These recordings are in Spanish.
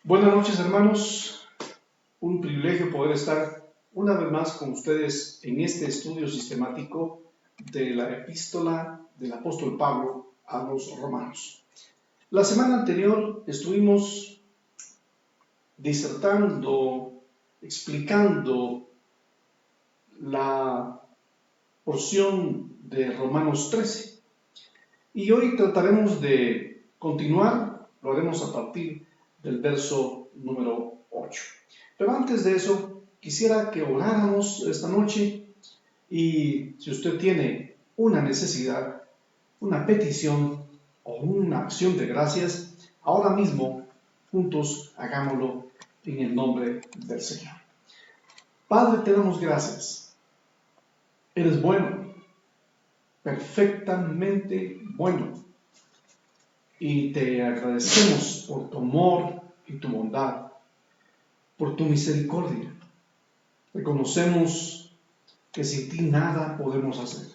Buenas noches, hermanos. Un privilegio poder estar una vez más con ustedes en este estudio sistemático de la epístola del apóstol Pablo a los romanos. La semana anterior estuvimos disertando, explicando la porción de Romanos 13 y hoy trataremos de continuar, lo haremos a partir del verso número 8. Pero antes de eso, quisiera que oráramos esta noche y si usted tiene una necesidad, una petición o una acción de gracias, ahora mismo juntos hagámoslo en el nombre del Señor. Padre, te damos gracias. Eres bueno, perfectamente bueno. Y te agradecemos por tu amor y tu bondad, por tu misericordia. Reconocemos que sin ti nada podemos hacer.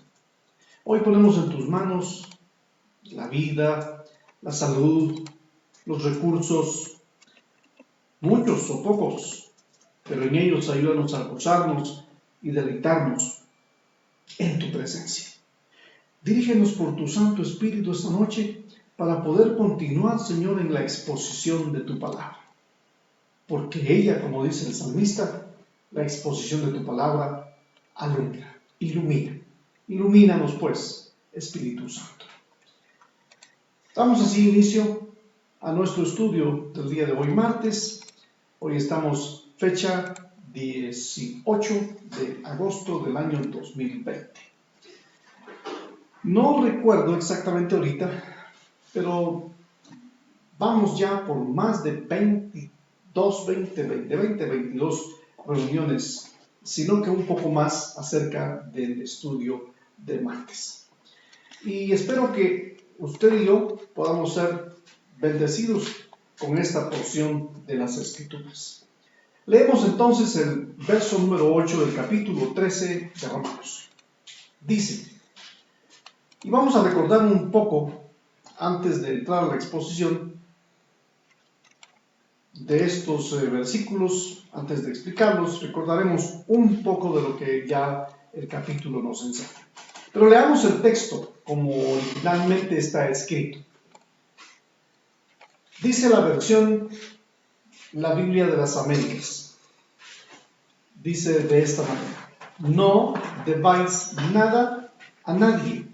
Hoy ponemos en tus manos la vida, la salud, los recursos, muchos o pocos, pero en ellos ayúdanos a gozarnos y deleitarnos en tu presencia. Dirígenos por tu Santo Espíritu esta noche para poder continuar, Señor, en la exposición de tu palabra. Porque ella, como dice el salmista, la exposición de tu palabra alumbra, ilumina. Ilumínanos, pues, Espíritu Santo. Damos así inicio a nuestro estudio del día de hoy, martes. Hoy estamos fecha 18 de agosto del año 2020. No recuerdo exactamente ahorita, pero vamos ya por más de 22 reuniones, sino que un poco más acerca del estudio de martes. Y espero que usted y yo podamos ser bendecidos con esta porción de las Escrituras. Leemos entonces el verso número 8 del capítulo 13 de Romanos. Dice, y vamos a recordar un poco, antes de entrar a la exposición de estos versículos, antes de explicarlos, recordaremos un poco de lo que ya el capítulo nos enseña. Pero leamos el texto como originalmente está escrito. Dice la versión, la Biblia de las Américas. Dice de esta manera: no debáis nada a nadie,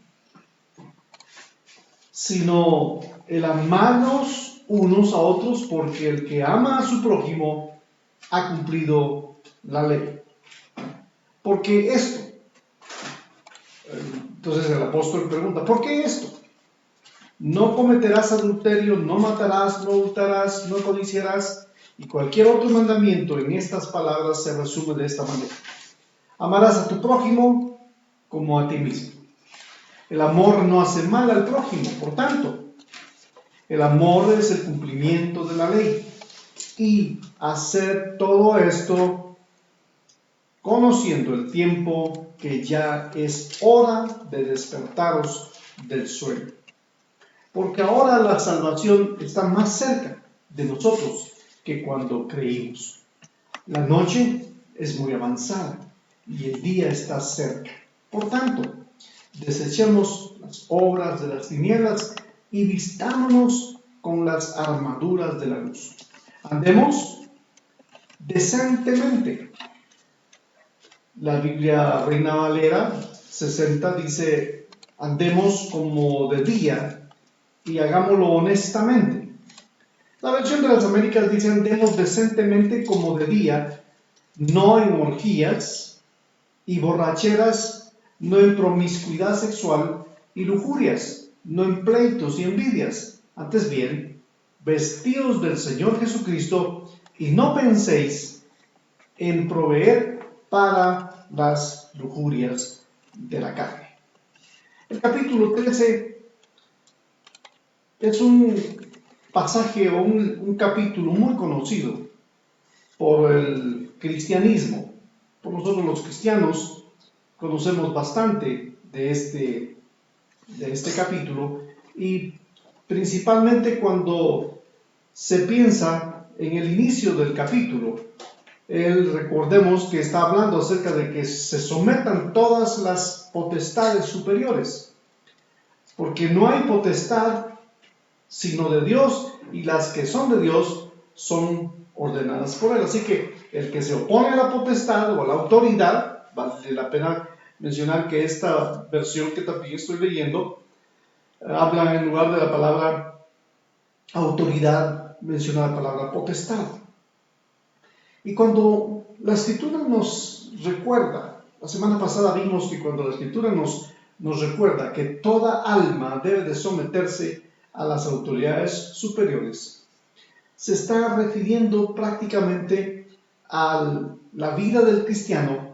sino el amarnos unos a otros, porque el que ama a su prójimo ha cumplido la ley. Porque esto, entonces el apóstol pregunta, ¿por qué esto? No cometerás adulterio, no matarás, no hurtarás, no codiciarás, y cualquier otro mandamiento en estas palabras se resume de esta manera: amarás a tu prójimo como a ti mismo. El amor no hace mal al prójimo, por tanto, el amor es el cumplimiento de la ley. Y hacer todo esto conociendo el tiempo, que ya es hora de despertaros del sueño. Porque ahora la salvación está más cerca de nosotros que cuando creímos. La noche es muy avanzada y el día está cerca. Por tanto, desechemos las obras de las tinieblas y vistámonos con las armaduras de la luz. Andemos decentemente. La Biblia Reina Valera 60 dice: andemos como de día y hagámoslo honestamente. La versión de las Américas dice: andemos decentemente como de día, no en orgías y borracheras, no en promiscuidad sexual y lujurias, no en pleitos y envidias. Antes bien, vestidos del Señor Jesucristo y no penséis en proveer para las lujurias de la carne. El capítulo 13 es un pasaje o un capítulo muy conocido por el cristianismo. Por nosotros los cristianos conocemos bastante de este capítulo, y principalmente cuando se piensa en el inicio del capítulo, recordemos que está hablando acerca de que se sometan todas las potestades superiores, porque no hay potestad sino de Dios, y las que son de Dios son ordenadas por Él. Así que el que se opone a la potestad o a la autoridad, vale la pena mencionar que esta versión que también estoy leyendo habla, en lugar de la palabra autoridad, menciona la palabra potestad. Y cuando la Escritura nos recuerda, la semana pasada vimos que cuando la Escritura nos recuerda que toda alma debe de someterse a las autoridades superiores, se está refiriendo prácticamente a la vida del cristiano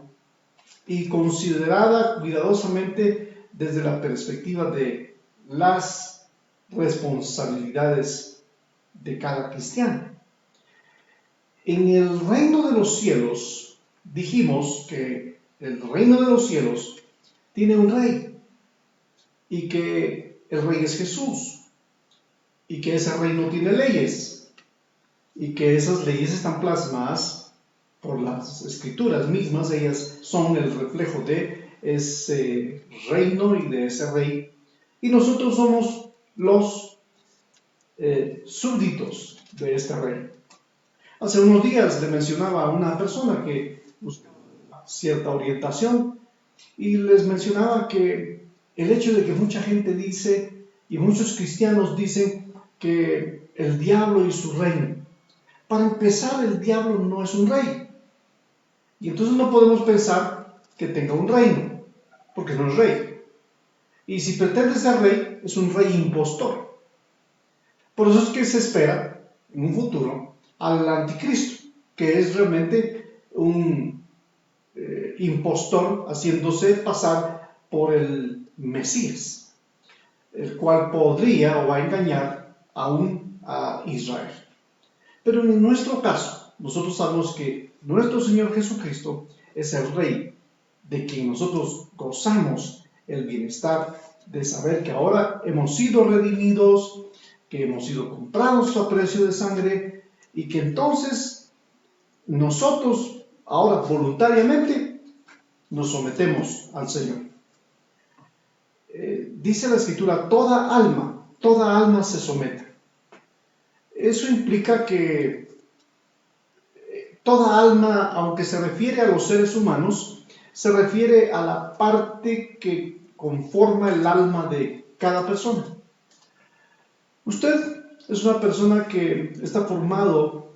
y considerada cuidadosamente desde la perspectiva de las responsabilidades de cada cristiano. En el reino de los cielos, dijimos que el reino de los cielos tiene un rey y que el rey es Jesús y que ese reino tiene leyes y que esas leyes están plasmadas por las escrituras mismas. Ellas son el reflejo de ese reino y de ese rey, y nosotros somos los súbditos de este rey. Hace unos días le mencionaba a una persona que buscaba cierta orientación y les mencionaba que el hecho de que mucha gente dice, y muchos cristianos dicen, que el diablo y su reino. Para empezar, el diablo no es un rey. Y entonces no podemos pensar que tenga un reino, porque no es rey. Y si pretende ser rey, es un rey impostor. Por eso es que se espera, en un futuro, al anticristo, que es realmente un impostor haciéndose pasar por el Mesías, el cual podría o va a engañar aún a Israel. Pero en nuestro caso, nosotros sabemos que nuestro Señor Jesucristo es el Rey, de quien nosotros gozamos el bienestar de saber que ahora hemos sido redimidos, que hemos sido comprados a precio de sangre, y que entonces nosotros ahora voluntariamente nos sometemos al Señor. Dice la Escritura, toda alma se somete. Eso implica que toda alma, aunque se refiere a los seres humanos, se refiere a la parte que conforma el alma de cada persona. Usted es una persona que está formado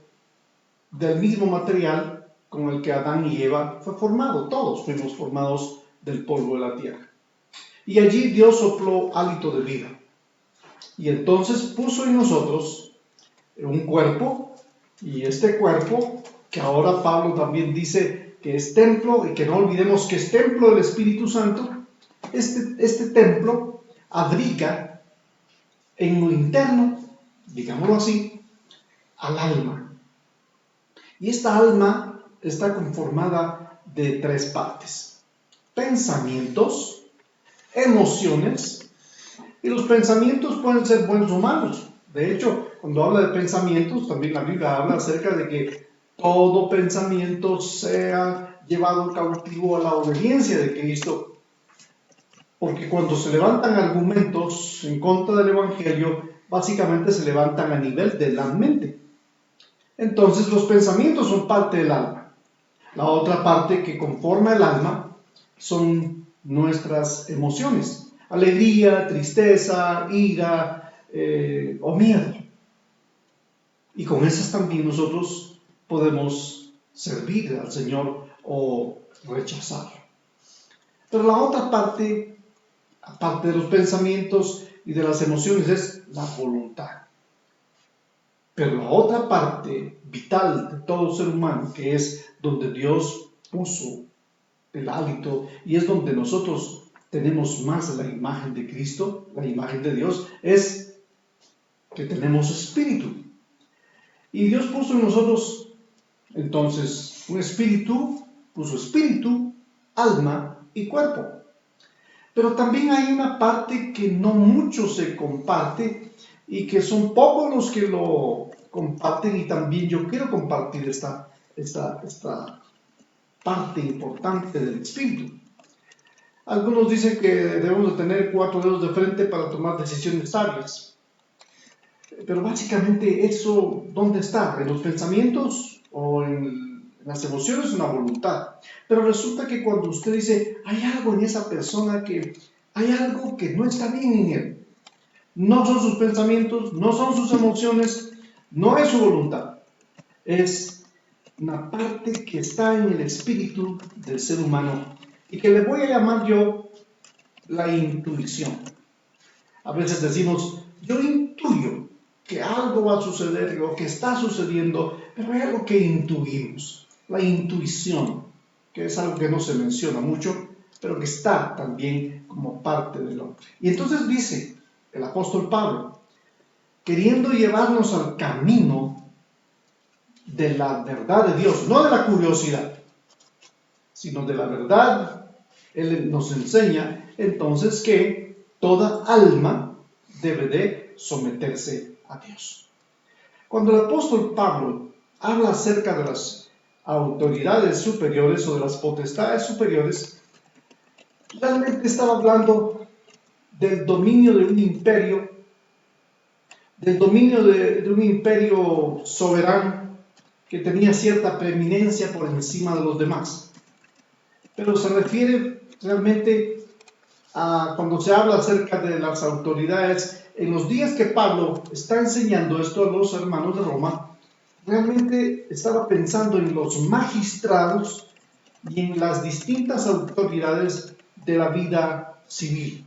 del mismo material con el que Adán y Eva fue formado. Todos fuimos formados del polvo de la tierra. Y allí Dios sopló hálito de vida. Y entonces puso en nosotros un cuerpo, y este cuerpo, que ahora Pablo también dice que es templo, y que no olvidemos que es templo del Espíritu Santo, este templo abriga en lo interno, digámoslo así, al alma. Y esta alma está conformada de tres partes: pensamientos, emociones, y los pensamientos pueden ser buenos o malos. De hecho, cuando habla de pensamientos, también la Biblia habla acerca de que todo pensamiento sea llevado cautivo a la obediencia de Cristo, porque cuando se levantan argumentos en contra del Evangelio, básicamente se levantan a nivel de la mente. Entonces los pensamientos son parte del alma. La otra parte que conforma el alma son nuestras emociones: alegría, tristeza, ira o miedo. Y con esas también nosotros podemos servir al Señor o rechazarlo. Pero la otra parte, aparte de los pensamientos y de las emociones, es la voluntad. Pero la otra parte vital de todo ser humano, que es donde Dios puso el hálito y es donde nosotros tenemos más la imagen de Cristo, la imagen de Dios, es que tenemos espíritu. Y Dios puso en nosotros entonces un espíritu, puso espíritu, alma y cuerpo. Pero también hay una parte que no mucho se comparte y que son pocos los que lo comparten, y también yo quiero compartir esta parte importante del Espíritu. Algunos dicen que debemos de tener 4 dedos de frente para tomar decisiones sabias. Pero básicamente eso, ¿dónde está? ¿En los pensamientos o en las emociones o en la voluntad? Pero resulta que cuando usted dice, hay algo en esa persona, que hay algo que no está bien en él. No son sus pensamientos, no son sus emociones, no es su voluntad. Es una parte que está en el espíritu del ser humano y que le voy a llamar yo la intuición. A veces decimos, yo intuyo que algo va a suceder o que está sucediendo, pero hay algo que intuimos, la intuición, que es algo que no se menciona mucho, pero que está también como parte del hombre. Y entonces dice el apóstol Pablo, queriendo llevarnos al camino de la verdad de Dios, no de la curiosidad, sino de la verdad. Él nos enseña entonces que toda alma debe de someterse a Dios. Cuando el apóstol Pablo habla acerca de las autoridades superiores o de las potestades superiores, realmente estaba hablando del dominio de un imperio, del dominio de un imperio soberano que tenía cierta preeminencia por encima de los demás. Pero se refiere realmente a cuando se habla acerca de las autoridades. En los días que Pablo está enseñando esto a los hermanos de Roma, realmente estaba pensando en los magistrados y en las distintas autoridades de la vida civil.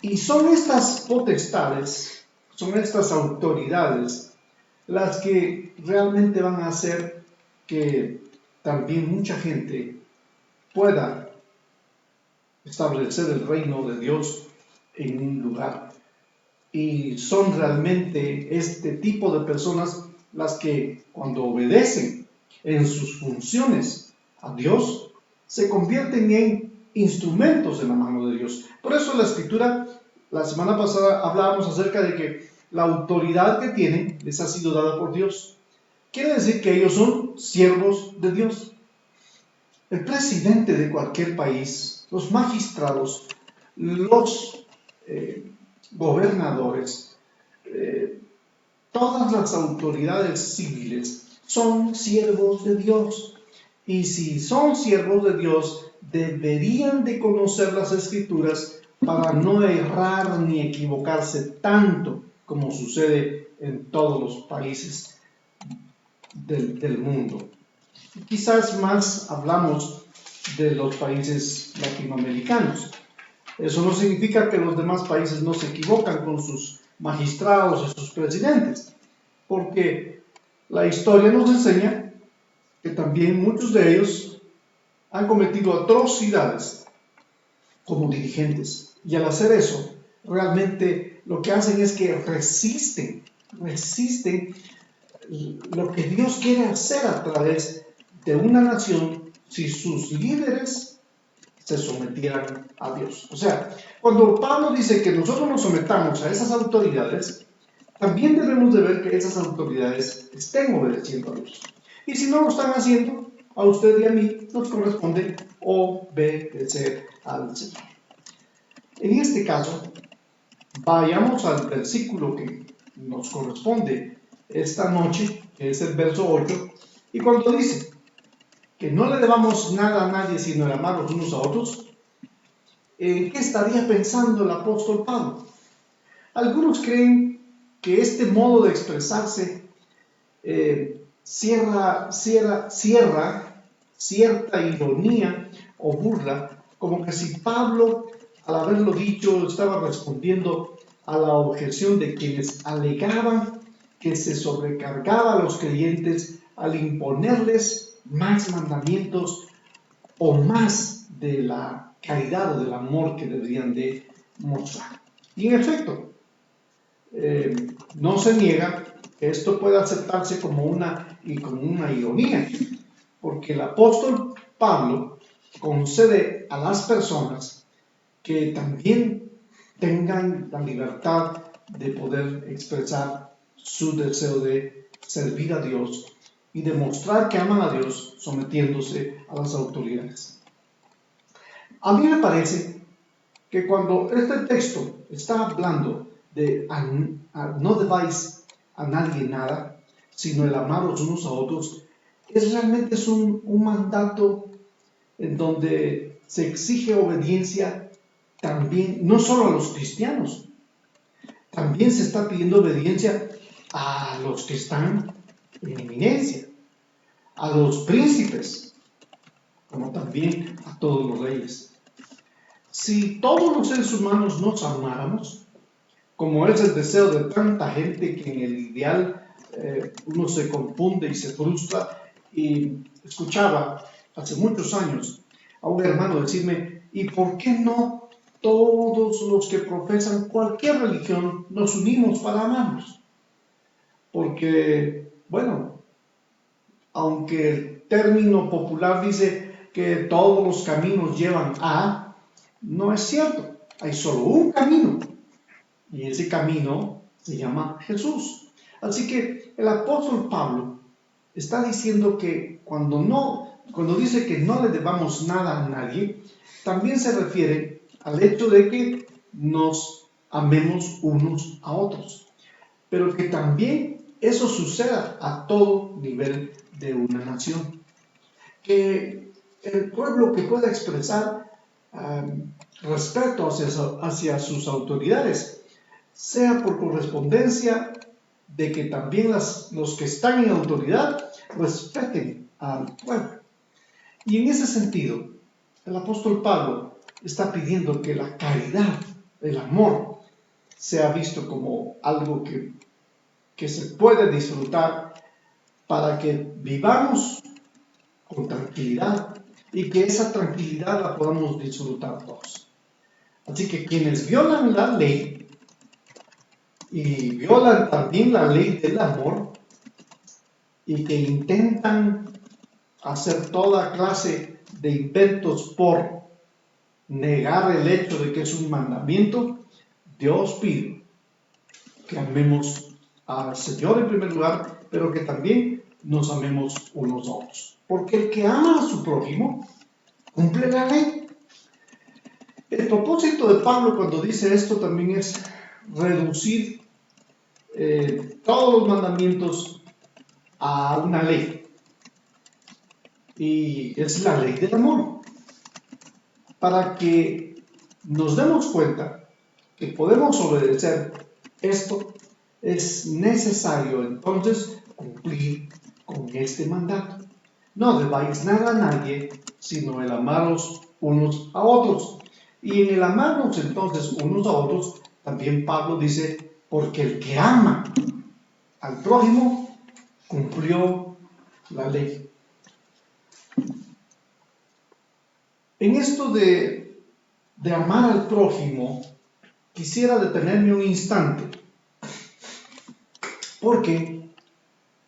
Y son estas potestades, son estas autoridades las que realmente van a hacer que también mucha gente pueda establecer el reino de Dios en un lugar. Y son realmente este tipo de personas las que, cuando obedecen en sus funciones a Dios, se convierten en instrumentos en la mano de Dios. Por eso la Escritura, la semana pasada hablábamos acerca de que la autoridad que tienen les ha sido dada por Dios. Quiere decir que ellos son siervos de Dios. El presidente de cualquier país, los magistrados, los gobernadores, todas las autoridades civiles son siervos de Dios. Y si son siervos de Dios, deberían de conocer las Escrituras para no errar ni equivocarse tanto como sucede en todos los países del mundo. Quizás más hablamos de los países latinoamericanos. Eso no significa que los demás países no se equivocan con sus magistrados y sus presidentes, porque la historia nos enseña que también muchos de ellos han cometido atrocidades como dirigentes, y al hacer eso, realmente lo que hacen es que resisten lo que Dios quiere hacer a través de una nación si sus líderes se sometieran a Dios. O sea, cuando Pablo dice que nosotros nos sometamos a esas autoridades, también debemos de ver que esas autoridades estén obedeciendo a Dios. Y si no lo están haciendo, a usted y a mí nos corresponde obedecer al Señor. En este caso, vayamos al versículo que nos corresponde esta noche, que es el verso 8, y cuando dice que no le debamos nada a nadie sino el amar los unos a otros, ¿qué estaría pensando el apóstol Pablo? Algunos creen que este modo de expresarse cierra cierta ironía o burla, como que si Pablo, al haberlo dicho, estaba respondiendo a la objeción de quienes alegaban que se sobrecargaba a los creyentes al imponerles más mandamientos o más de la caridad o del amor que deberían de mostrar. Y en efecto, no se niega que esto puede aceptarse como una ironía, porque el apóstol Pablo concede a las personas que también tengan la libertad de poder expresar su deseo de servir a Dios y demostrar que aman a Dios sometiéndose a las autoridades. A mí me parece que cuando este texto está hablando de no debáis a nadie nada, sino el amaros unos a otros, realmente es un mandato en donde se exige obediencia también, no solo a los cristianos, también se está pidiendo obediencia a los que están en eminencia, a los príncipes, como también a todos los reyes. Si todos los seres humanos nos amáramos, como es el deseo de tanta gente que en el ideal uno se confunde y se frustra, y escuchaba hace muchos años a un hermano decirme, ¿y por qué no todos los que profesan cualquier religión nos unimos para amarnos? Porque, bueno, aunque el término popular dice que todos los caminos llevan a, no es cierto. Hay solo un camino y ese camino se llama Jesús. Así que el apóstol Pablo está diciendo que cuando dice que no le debamos nada a nadie, también se refiere al hecho de que nos amemos unos a otros, pero que también eso suceda a todo nivel de una nación. Que el pueblo que pueda expresar respeto hacia sus autoridades sea por correspondencia de que también los que están en autoridad respeten al pueblo. Y en ese sentido, el apóstol Pablo está pidiendo que la caridad, el amor, sea visto como algo que se puede disfrutar para que vivamos con tranquilidad y que esa tranquilidad la podamos disfrutar todos. Así que quienes violan la ley y violan también la ley del amor y que intentan hacer toda clase de inventos por negar el hecho de que es un mandamiento, Dios pide que amemos al Señor en primer lugar, pero que también nos amemos unos a otros. Porque el que ama a su prójimo cumple la ley. El propósito de Pablo cuando dice esto también es reducir todos los mandamientos a una ley. Y es la ley del amor. Para que nos demos cuenta que podemos obedecer esto, es necesario entonces cumplir con este mandato. No debáis nada a nadie, sino el amaros unos a otros. Y en el amarnos entonces unos a otros, también Pablo dice, porque el que ama al prójimo cumplió la ley. En esto de amar al prójimo, quisiera detenerme un instante, porque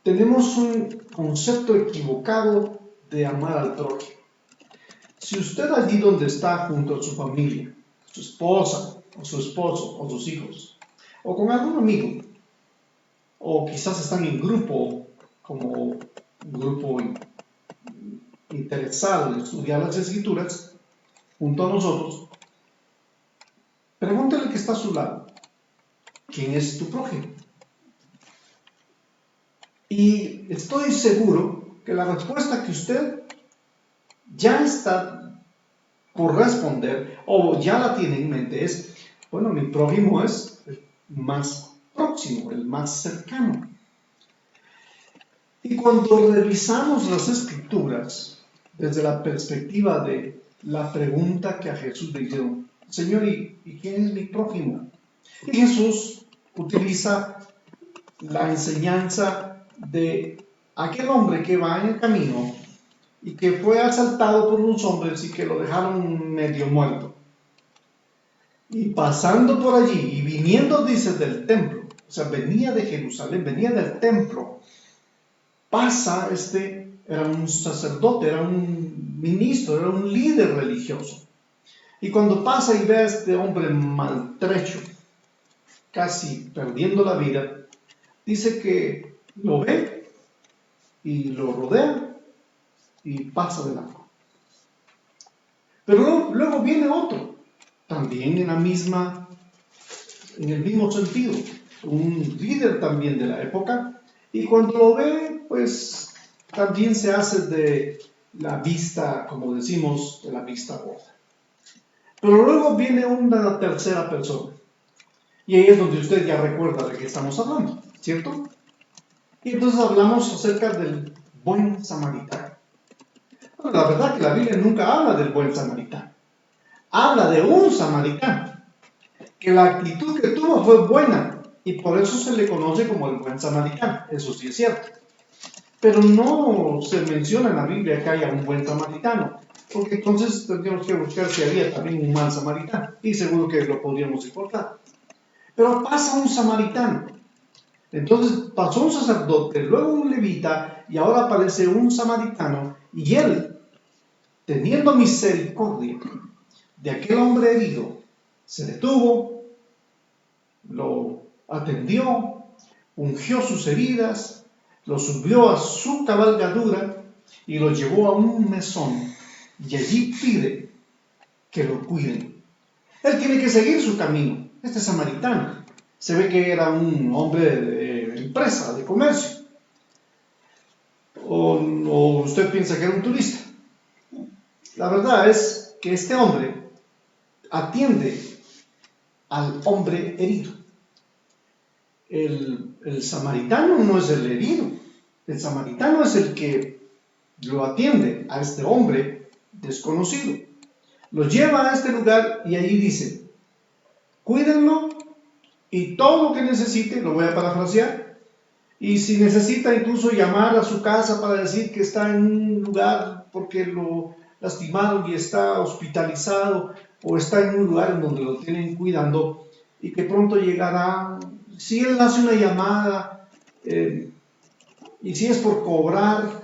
tenemos un concepto equivocado de amar al prójimo. Si usted allí donde está junto a su familia, su esposa, o su esposo, o sus hijos, o con algún amigo, o quizás están en grupo, como un grupo interesado en estudiar las Escrituras, junto a nosotros, pregúntale que está a su lado, ¿quién es tu prójimo? Y estoy seguro que la respuesta que usted ya está por responder o ya la tiene en mente es, bueno, mi prójimo es el más próximo, el más cercano. Y cuando revisamos las Escrituras desde la perspectiva de la pregunta que a Jesús le hicieron, Señor, ¿y quién es mi prójimo? Y Jesús utiliza la enseñanza de aquel hombre que va en el camino y que fue asaltado por unos hombres y que lo dejaron medio muerto. Y pasando por allí y viniendo, dice, del templo, o sea, venía de Jerusalén, venía del templo, pasa era un sacerdote, era un ministro, era un líder religioso. Y cuando pasa y ve a este hombre maltrecho, casi perdiendo la vida, dice que lo ve y lo rodea y pasa de largo. Pero luego viene otro, también en el mismo sentido, un líder también de la época, y cuando lo ve, pues también se hace de la vista, como decimos, de la vista gorda. Pero luego viene una tercera persona, y ahí es donde usted ya recuerda de qué estamos hablando, ¿cierto? Y entonces hablamos acerca del buen samaritano. Bueno, la verdad que la Biblia nunca habla del buen samaritano, habla de un samaritano, que la actitud que tuvo fue buena, y por eso se le conoce como el buen samaritano, eso sí es cierto. Pero no se menciona en la Biblia que haya un buen samaritano, porque entonces tendríamos que buscar si había también un mal samaritano, y seguro que lo podríamos encontrar. Pero pasa un samaritano, entonces pasó un sacerdote, luego un levita, y ahora aparece un samaritano, y él, teniendo misericordia de aquel hombre herido, se detuvo, lo atendió, ungió sus heridas, lo subió a su cabalgadura y lo llevó a un mesón, y allí pide que lo cuiden. Él tiene que seguir su camino. Este samaritano se ve que era un hombre de empresa, de comercio, o usted piensa que era un turista. La verdad es que este hombre atiende al hombre herido. El samaritano no es el herido, el samaritano es el que lo atiende a este hombre desconocido. Lo lleva a este lugar y ahí dice, cuídenlo y todo lo que necesite, lo voy a parafrasear, y si necesita incluso llamar a su casa para decir que está en un lugar porque lo lastimaron y está hospitalizado, o está en un lugar en donde lo tienen cuidando y que pronto llegará. Si él hace una llamada, y si es por cobrar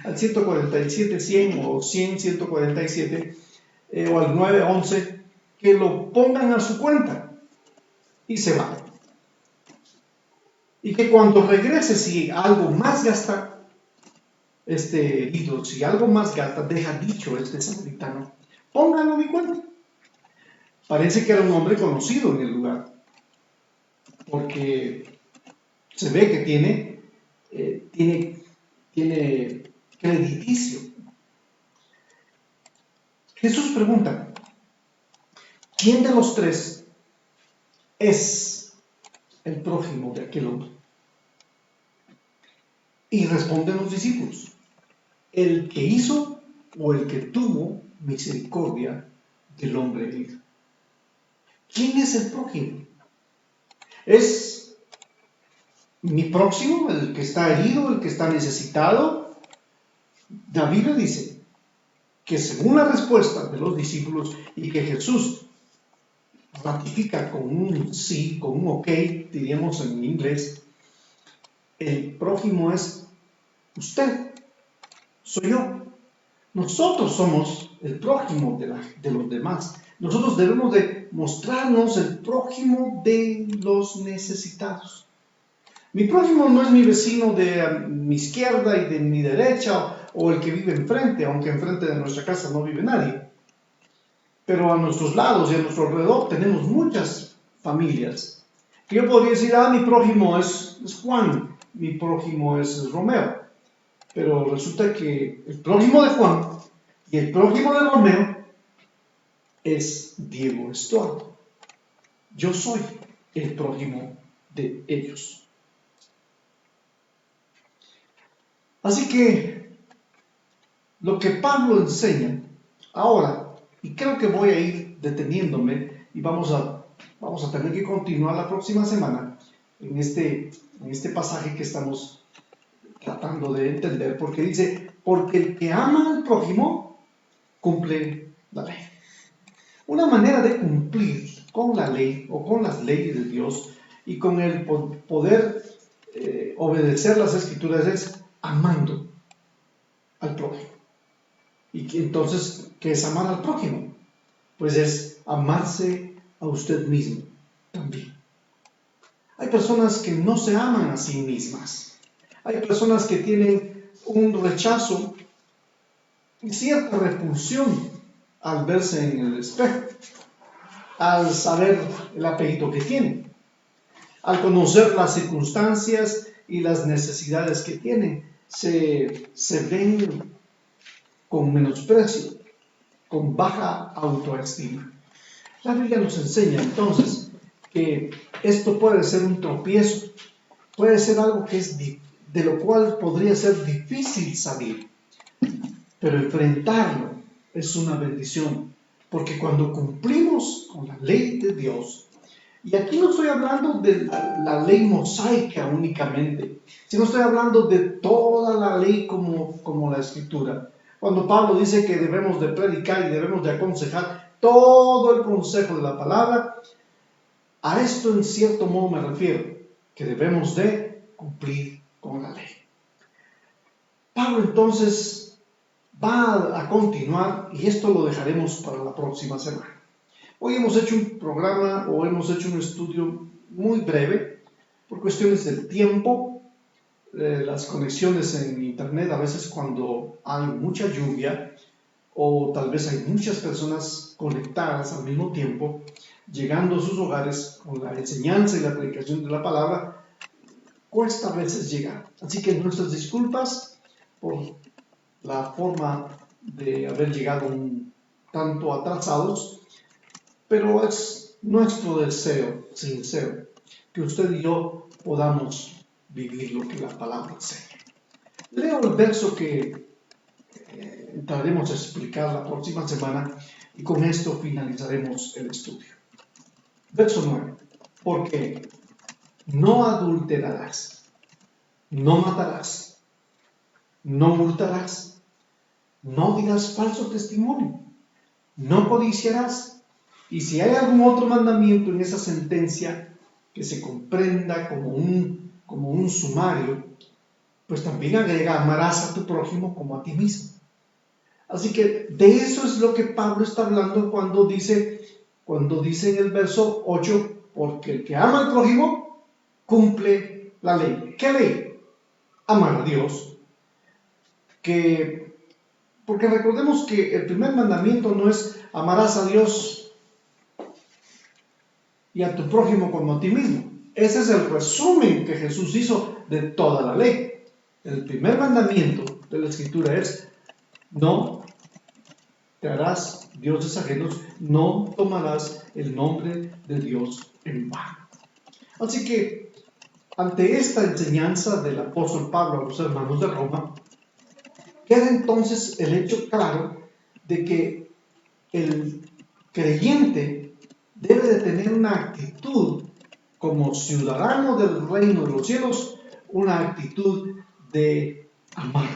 al 147-100 o 100-147, o al 911, que lo pongan a su cuenta y se va. Y que cuando regrese, si algo más gasta este herido, si algo más gasta, deja dicho este samaritano, pónganlo a mi cuenta. Parece que era un hombre conocido en el lugar, porque se ve que tiene crediticio. Jesús pregunta, ¿quién de los tres es el prójimo de aquel hombre? Y responden los discípulos, el que hizo o el que tuvo misericordia del hombre herido. ¿Quién es el prójimo? ¿Es mi próximo, el que está herido, el que está necesitado? La Biblia dice que según la respuesta de los discípulos y que Jesús ratifica con un sí, con un ok, diríamos en inglés, el prójimo es usted, soy yo. Nosotros somos el prójimo de los demás. Nosotros debemos de mostrarnos el prójimo de los necesitados. Mi prójimo no es mi vecino de mi izquierda y de mi derecha, o el que vive enfrente, aunque enfrente de nuestra casa no vive nadie. Pero a nuestros lados y a nuestro alrededor tenemos muchas familias. Que yo podría decir, mi prójimo es Juan, mi prójimo es Romeo. Pero resulta que el prójimo de Juan y el prójimo de Romeo es Diego Estuardo. Yo soy el prójimo de ellos. Así que lo que Pablo enseña ahora, y creo que voy a ir deteniéndome y vamos a tener que continuar la próxima semana en este pasaje que estamos tratando de entender, porque dice, porque el que ama al prójimo cumple la ley. Una manera de cumplir con la ley o con las leyes de Dios y con el poder obedecer las escrituras es amando al prójimo. Y que entonces, ¿qué es amar al prójimo? Pues es amarse a usted mismo también. Hay personas que no se aman a sí mismas. Hay personas que tienen un rechazo y cierta repulsión al verse en el espejo, al saber el apellido que tienen, al conocer las circunstancias y las necesidades que tienen. Se ven con menosprecio, con baja autoestima. La Biblia nos enseña entonces que esto puede ser un tropiezo, puede ser algo que es de lo cual podría ser difícil salir, pero enfrentarlo es una bendición, porque cuando cumplimos con la ley de Dios, y aquí no estoy hablando de la ley mosaica únicamente, sino estoy hablando de toda la ley como la Escritura. Cuando Pablo dice que debemos de predicar y debemos de aconsejar todo el consejo de la palabra, a esto en cierto modo me refiero, que debemos de cumplir con la ley. Pablo entonces va a continuar, y esto lo dejaremos para la próxima semana. Hoy hemos hecho un programa o hemos hecho un estudio muy breve por cuestiones del tiempo, las conexiones en internet, a veces cuando hay mucha lluvia o tal vez hay muchas personas conectadas al mismo tiempo, llegando a sus hogares con la enseñanza y la predicación de la palabra, cuesta a veces llegar. Así que nuestras disculpas por la forma de haber llegado un tanto atrasados, pero es nuestro deseo sincero que usted y yo podamos vivir lo que la palabra enseña. Leo el verso que entraremos a explicar la próxima semana y con esto finalizaremos el estudio. Verso 9. Porque no adulterarás, no matarás, no hurtarás, no dirás falso testimonio, no codiciarás. Y si hay algún otro mandamiento en esa sentencia que se comprenda como un sumario, pues también agrega: amarás a tu prójimo como a ti mismo. Así que de eso es lo que Pablo está hablando cuando dice en el verso 8, porque el que ama al prójimo cumple la ley. ¿Qué ley? Amar a Dios. Porque recordemos que el primer mandamiento no es amarás a Dios y a tu prójimo como a ti mismo. Ese es el resumen que Jesús hizo de toda la ley. El primer mandamiento de la Escritura es: no te harás dioses ajenos, no tomarás el nombre de Dios en vano. Así que, ante esta enseñanza del apóstol Pablo a los hermanos de Roma, queda entonces el hecho claro de que el creyente debe de tener una actitud como ciudadano del reino de los cielos, una actitud de amar.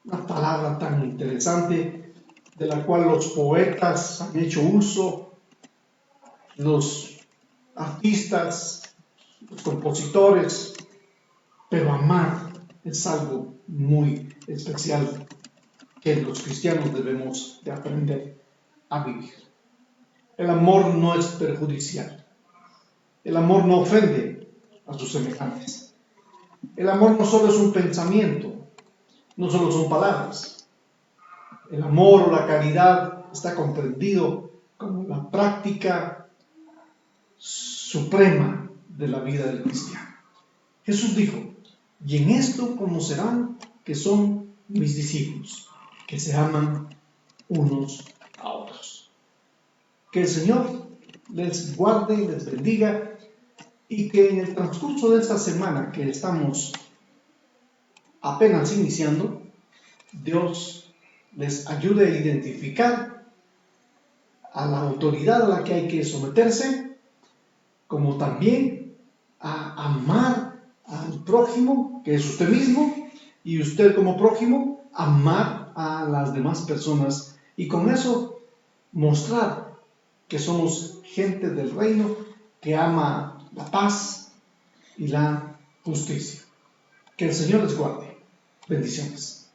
Una palabra tan interesante de la cual los poetas han hecho uso, los artistas, los compositores, pero amar es algo muy especial que los cristianos debemos de aprender a vivir. El amor no es perjudicial. El amor no ofende a sus semejantes. El amor no solo es un pensamiento, no solo son palabras. El amor o la caridad está comprendido como la práctica suprema de la vida del cristiano. Jesús dijo: y en esto conocerán que son mis discípulos, que se aman unos a otros. Que el Señor les guarde y les bendiga, y que en el transcurso de esta semana que estamos apenas iniciando, Dios les ayude a identificar a la autoridad a la que hay que someterse, como también a amar al prójimo, que es usted mismo, y usted como prójimo, amar a las demás personas, y con eso mostrar que somos gente del reino que ama la paz y la justicia. Que el Señor les guarde. Bendiciones.